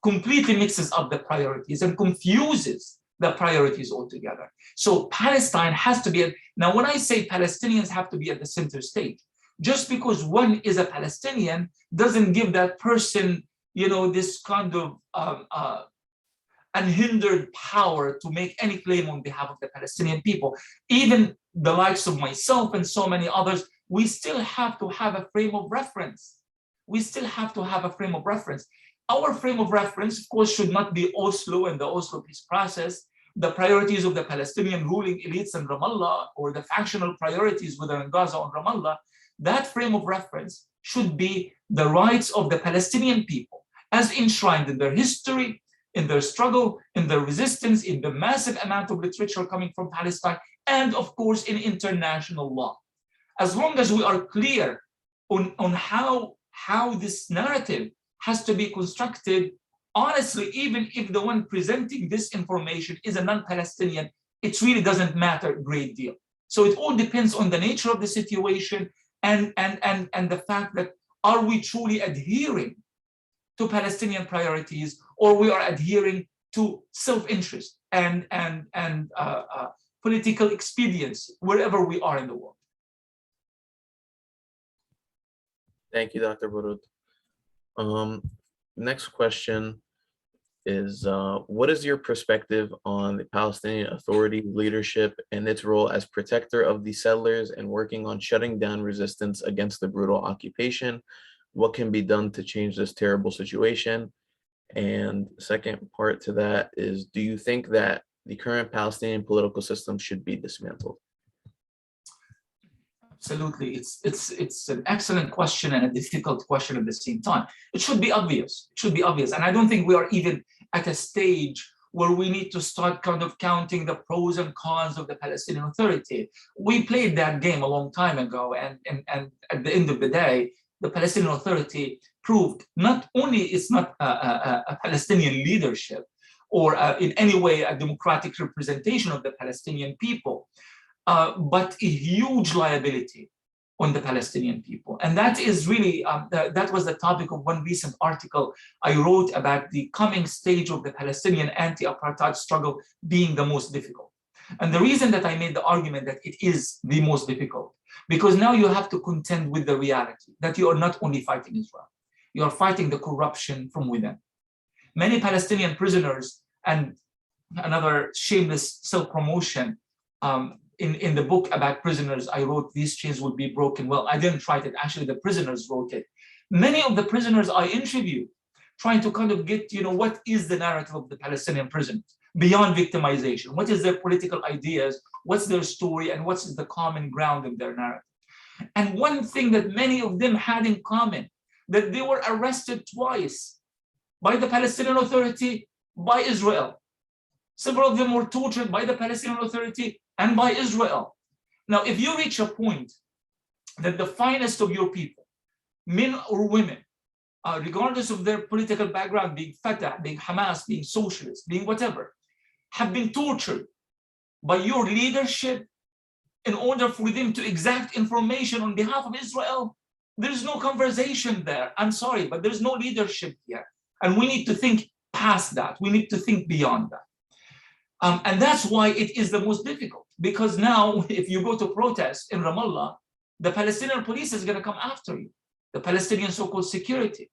completely mixes up the priorities and confuses the priorities altogether. So Palestine has to be, now when I say Palestinians have to be at the center stage, just because one is a Palestinian doesn't give that person, you know, this kind of unhindered power to make any claim on behalf of the Palestinian people. Even the likes of myself and so many others, we still have to have a frame of reference. We still have to have a frame of reference. Our frame of reference, of course, should not be Oslo and the Oslo peace process, the priorities of the Palestinian ruling elites in Ramallah, or the factional priorities whether in Gaza or Ramallah. That frame of reference should be the rights of the Palestinian people as enshrined in their history, in their struggle, in their resistance, in the massive amount of literature coming from Palestine, and of course in international law. As long as we are clear on how this narrative has to be constructed, honestly, even if the one presenting this information is a non-Palestinian, it really doesn't matter a great deal. So it all depends on the nature of the situation and the fact that are we truly adhering to Palestinian priorities, or we are adhering to self-interest and political expedience wherever we are in the world.
Thank you, Dr. Baroud. Next question is, what is your perspective on the Palestinian Authority leadership and its role as protector of the settlers and working on shutting down resistance against the brutal occupation? What can be done to change this terrible situation? And second part to that is, do you think that the current Palestinian political system should be dismantled?
Absolutely, it's an excellent question and a difficult question at the same time. It should be obvious. It should be obvious, and I don't think we are even at a stage where we need to start kind of counting the pros and cons of the Palestinian Authority. We played that game a long time ago, and at the end of the day, the Palestinian Authority proved not only it's not a Palestinian leadership or in any way a democratic representation of the Palestinian people, but a huge liability on the Palestinian people. And that is really, that was the topic of one recent article I wrote about the coming stage of the Palestinian anti-apartheid struggle being the most difficult. And the reason that I made the argument that it is the most difficult, because now you have to contend with the reality that you are not only fighting Israel, you are fighting the corruption from within. Many Palestinian prisoners, and another shameless self-promotion, in the book about prisoners, I wrote, "These chains will be broken." Well, I didn't write it, actually the prisoners wrote it. Many of the prisoners I interviewed, trying to kind of get, you know, what is the narrative of the Palestinian prisoners beyond victimization? What is their political ideas? What's their story? And what's the common ground of their narrative? And one thing that many of them had in common, that they were arrested twice by the Palestinian Authority, by Israel. Several of them were tortured by the Palestinian Authority and by Israel. Now, if you reach a point that the finest of your people, men or women, regardless of their political background, being Fatah, being Hamas, being socialist, being whatever, have been tortured by your leadership in order for them to exact information on behalf of Israel, there's no conversation there. I'm sorry, but there's no leadership here. And we need to think past that. We need to think beyond that. And that's why it is the most difficult, because now if you go to protest in Ramallah, the Palestinian police is going to come after you, the Palestinian so-called security,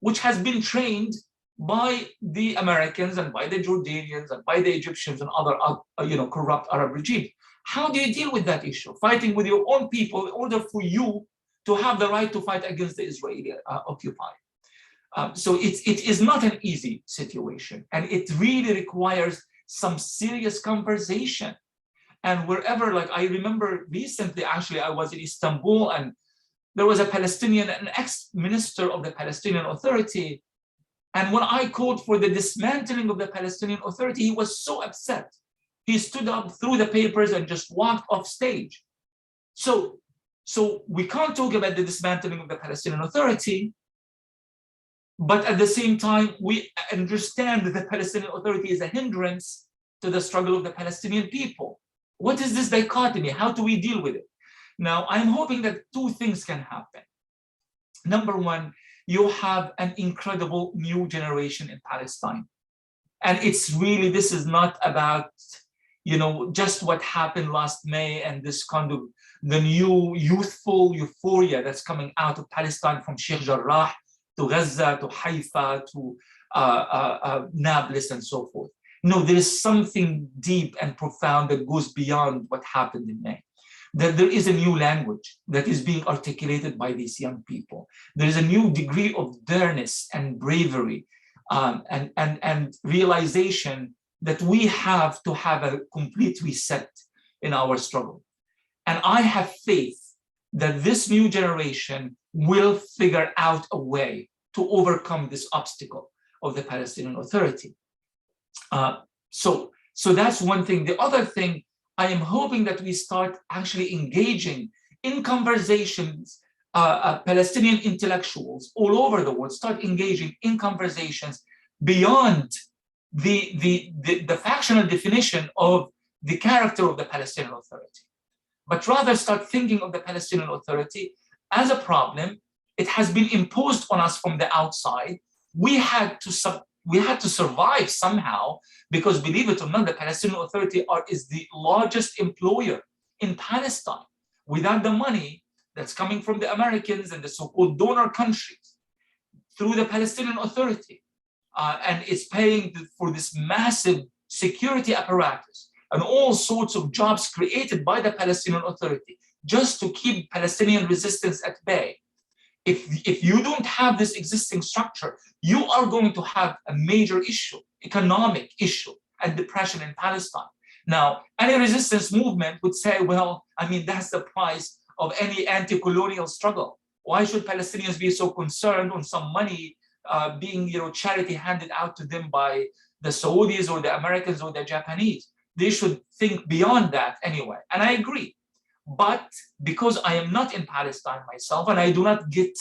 which has been trained by the Americans and by the Jordanians and by the Egyptians and other corrupt Arab regimes. How do you deal with that issue? Fighting with your own people in order for you to have the right to fight against the Israeli occupier. So it is not an easy situation, and it really requires some serious conversation. And wherever, like I remember recently, actually, I was in Istanbul, and there was a Palestinian, an ex-minister of the Palestinian Authority. And when I called for the dismantling of the Palestinian Authority, he was so upset. He stood up, threw the papers, and just walked off stage. So we can't talk about the dismantling of the Palestinian Authority But at the same time, we understand that the Palestinian Authority is a hindrance to the struggle of the Palestinian people. What is this dichotomy? How do we deal with it? Now, I'm hoping that two things can happen. Number one, you have an incredible new generation in Palestine. And it's really, this is not about, just what happened last May and this kind of the new youthful euphoria that's coming out of Palestine, from Sheikh Jarrah to Gaza to Haifa to Nablus and so forth. No, there is something deep and profound that goes beyond what happened in May. That there is a new language that is being articulated by these young people. There is a new degree of dareness and bravery and realization that we have to have a complete reset in our struggle. And I have faith that this new generation will figure out a way to overcome this obstacle of the Palestinian Authority. So that's one thing. The other thing, I am hoping that we start actually engaging in conversations, Palestinian intellectuals all over the world start engaging in conversations beyond the factional definition of the character of the Palestinian Authority, but rather start thinking of the Palestinian Authority as a problem. It has been imposed on us from the outside. We had to survive somehow, because believe it or not, the Palestinian Authority is the largest employer in Palestine. Without the money that's coming from the Americans and the so-called donor countries through the Palestinian Authority, and it's paying for this massive security apparatus and all sorts of jobs created by the Palestinian Authority just to keep Palestinian resistance at bay. If you don't have this existing structure, you are going to have a major issue, economic issue, and depression in Palestine. Now, any resistance movement would say, well, I mean, that's the price of any anti-colonial struggle. Why should Palestinians be so concerned on some money being, charity handed out to them by the Saudis or the Americans or the Japanese? They should think beyond that anyway. And I agree. But because I am not in Palestine myself, and I do not get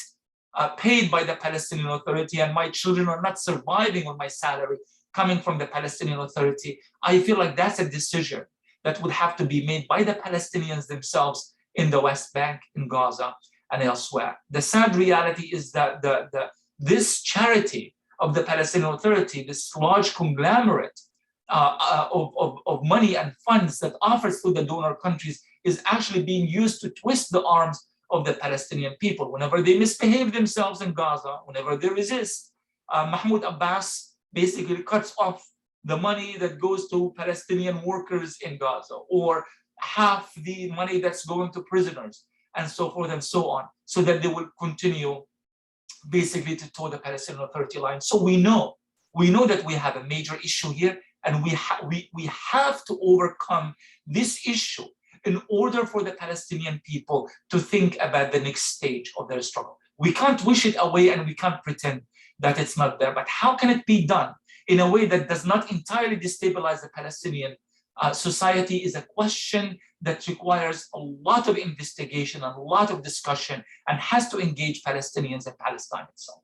paid by the Palestinian Authority, and my children are not surviving on my salary coming from the Palestinian Authority, I feel like that's a decision that would have to be made by the Palestinians themselves in the West Bank, in Gaza, and elsewhere. The sad reality is that this charity of the Palestinian Authority, this large conglomerate of money and funds that offers to the donor countries, is actually being used to twist the arms of the Palestinian people. Whenever they misbehave themselves in Gaza, whenever they resist, Mahmoud Abbas basically cuts off the money that goes to Palestinian workers in Gaza, or half the money that's going to prisoners, and so forth and so on, so that they will continue basically to toe the Palestinian Authority line. So we know that we have a major issue here, and we have to overcome this issue in order for the Palestinian people to think about the next stage of their struggle. We can't wish it away, and we can't pretend that it's not there. But how can it be done in a way that does not entirely destabilize the Palestinian society is a question that requires a lot of investigation and a lot of discussion, and has to engage Palestinians and Palestine itself.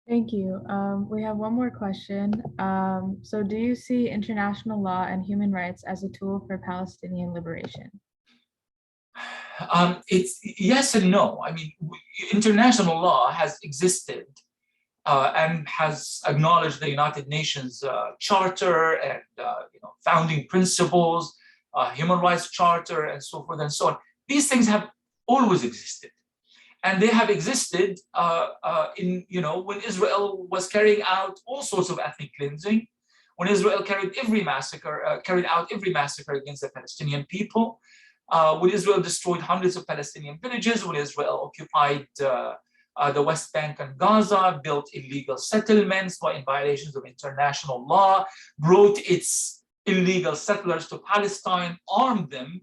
Thank you. We have one more question. So do you see international law and human rights as a tool for Palestinian liberation?
It's yes and no. I mean, international law has existed and has acknowledged the United Nations Charter and founding principles, Human Rights Charter, and so forth and so on. These things have always existed. And they have existed when Israel was carrying out all sorts of ethnic cleansing, when Israel carried out every massacre against the Palestinian people, when Israel destroyed hundreds of Palestinian villages, when Israel occupied the West Bank and Gaza, built illegal settlements in violations of international law, brought its illegal settlers to Palestine, armed them,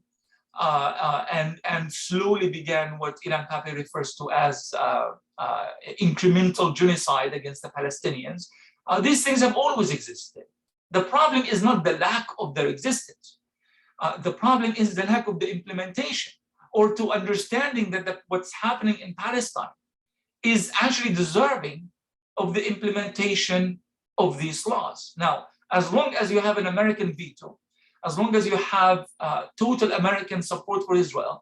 and slowly began what Ilan Pappé refers to as incremental genocide against the Palestinians. These things have always existed. The problem is not the lack of their existence. The problem is the lack of the implementation or to understanding that what's happening in Palestine is actually deserving of the implementation of these laws. Now, as long as you have an American veto, as long as you have total American support for Israel,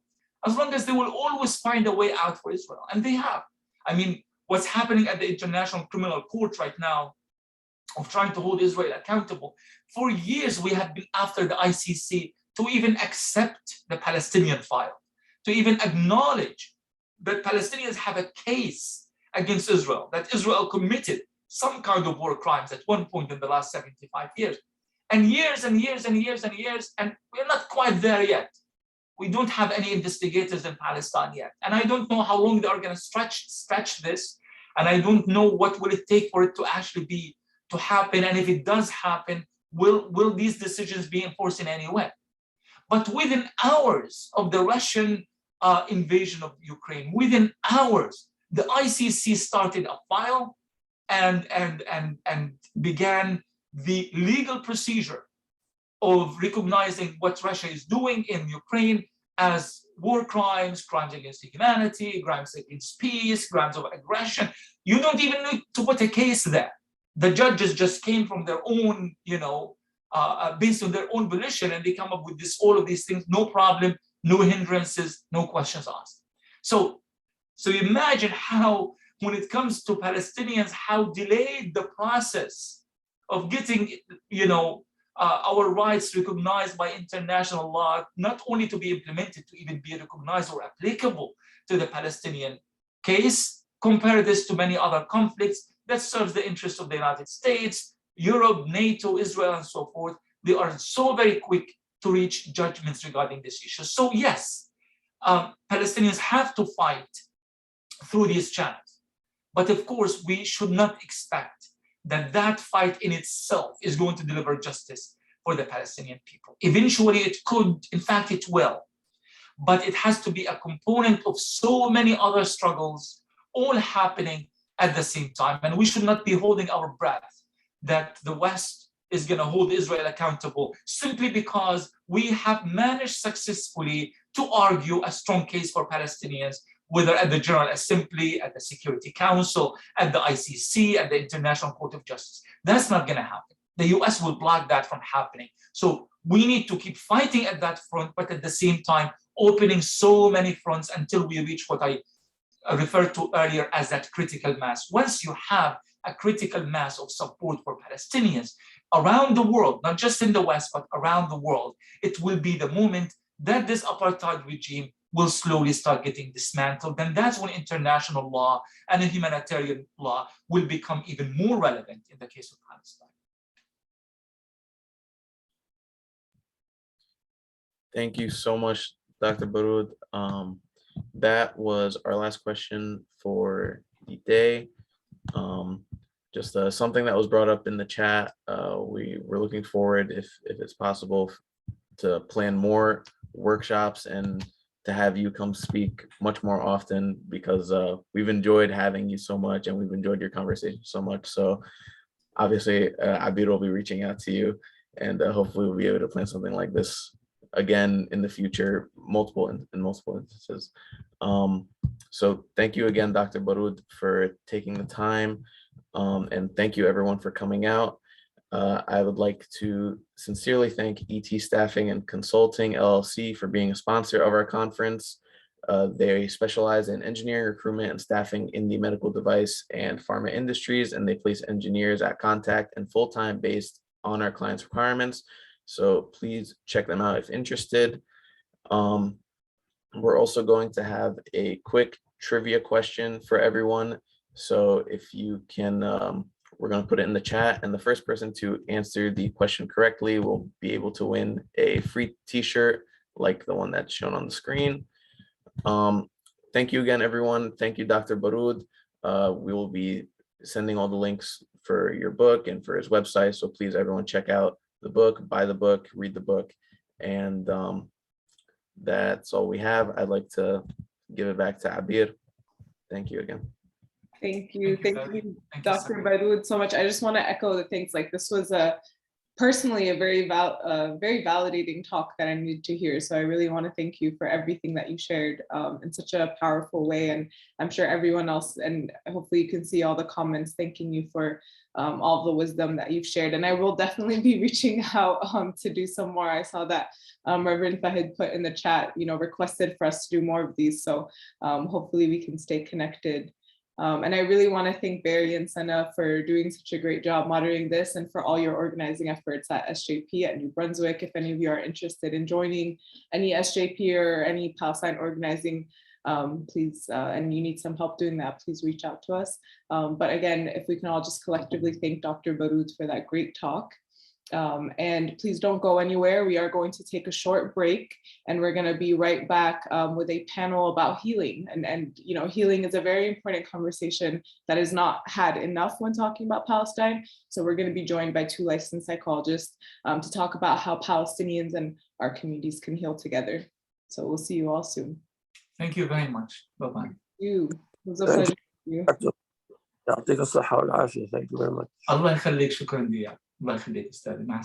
as long as they will always find a way out for Israel, and they have. I mean, what's happening at the International Criminal Court right now of trying to hold Israel accountable. For years, we have been after the ICC to even accept the Palestinian file, to even acknowledge that Palestinians have a case against Israel, that Israel committed some kind of war crimes at one point in the last 75 years. And years and years and years and years, and we're not quite there yet. We don't have any investigators in Palestine yet. And I don't know how long they are going to stretch this. And I don't know what will it take for it to actually to happen. And if it does happen, will these decisions be enforced in any way? But within hours of the Russian invasion of Ukraine, within hours, the ICC started a file and began the legal procedure of recognizing what Russia is doing in Ukraine as war crimes, crimes against humanity, crimes against peace, crimes of aggression. You don't even need to put a case there. The judges just came from their own, based on their own volition, and they come up with all of these things, no problem, no hindrances, no questions asked. So imagine how, when it comes to Palestinians, how delayed the process of getting, our rights recognized by international law, not only to be implemented, to even be recognized or applicable to the Palestinian case. Compare this to many other conflicts that serves the interests of the United States, Europe, NATO, Israel, and so forth. They are so very quick to reach judgments regarding this issue. So yes, Palestinians have to fight through these channels. But of course, we should not expect that fight in itself is going to deliver justice for the Palestinian people. Eventually it could, in fact it will, but it has to be a component of so many other struggles all happening at the same time. And we should not be holding our breath that the West is going to hold Israel accountable simply because we have managed successfully to argue a strong case for Palestinians, whether at the General Assembly, at the Security Council, at the ICC, at the International Court of Justice. That's not going to happen. The US will block that from happening. So we need to keep fighting at that front, but at the same time, opening so many fronts until we reach what I referred to earlier as that critical mass. Once you have a critical mass of support for Palestinians around the world, not just in the West, but around the world, it will be the moment that this apartheid regime will slowly start getting dismantled. And that's when international law and humanitarian law will become even more relevant in the case of Palestine.
Thank you so much, Dr. Baroud. That was our last question for the day. Just something that was brought up in the chat. We were looking forward, if it's possible, to plan more workshops and to have you come speak much more often, because we've enjoyed having you so much and we've enjoyed your conversation so much. So obviously Abir will be reaching out to you, and hopefully we'll be able to plan something like this again in the future, in multiple instances. So thank you again, Dr. Baroud, for taking the time, and thank you everyone for coming out. I would like to sincerely thank ET Staffing and Consulting LLC for being a sponsor of our conference. They specialize in engineering, recruitment, and staffing in the medical device and pharma industries, and they place engineers at contact and full-time based on our clients' requirements. So please check them out if interested. We're also going to have a quick trivia question for everyone. So if you can, we're going to put it in the chat, and the first person to answer the question correctly will be able to win a free t-shirt like the one that's shown on the screen. Thank you again, everyone. Thank you, Dr. Baroud. We will be sending all the links for your book and for his website. So please, everyone, check out the book, buy the book, read the book. And that's all we have. I'd like to give it back to Abir. Thank you again.
Thank you, Dr. Baroud, so much. I just want to echo the things, like this was a personally a very validating talk that I needed to hear. So I really want to thank you for everything that you shared in such a powerful way. And I'm sure everyone else, and hopefully you can see all the comments thanking you for all the wisdom that you've shared. And I will definitely be reaching out to do some more. I saw that Reverend Fahid put in the chat, requested for us to do more of these. So hopefully we can stay connected. And I really want to thank Barry and Sana for doing such a great job moderating this, and for all your organizing efforts at SJP at New Brunswick. If any of you are interested in joining any SJP or any Palestine organizing, please, and you need some help doing that, please reach out to us. But again, if we can all just collectively thank Dr. Baroud for that great talk. And please don't go anywhere. We are going to take a short break, and we're going to be right back with a panel about healing. And healing is a very important conversation that is not had enough when talking about Palestine. So we're going to be joined by 2 licensed psychologists to talk about how Palestinians and our communities can heal together. So we'll see you all soon.
Thank you very much. Bye-bye.
It was a pleasure.
يعطيك الصحة والعافية. Thank you very much.
الله يخليك. شكرا لك. الله يخليك أستاذ.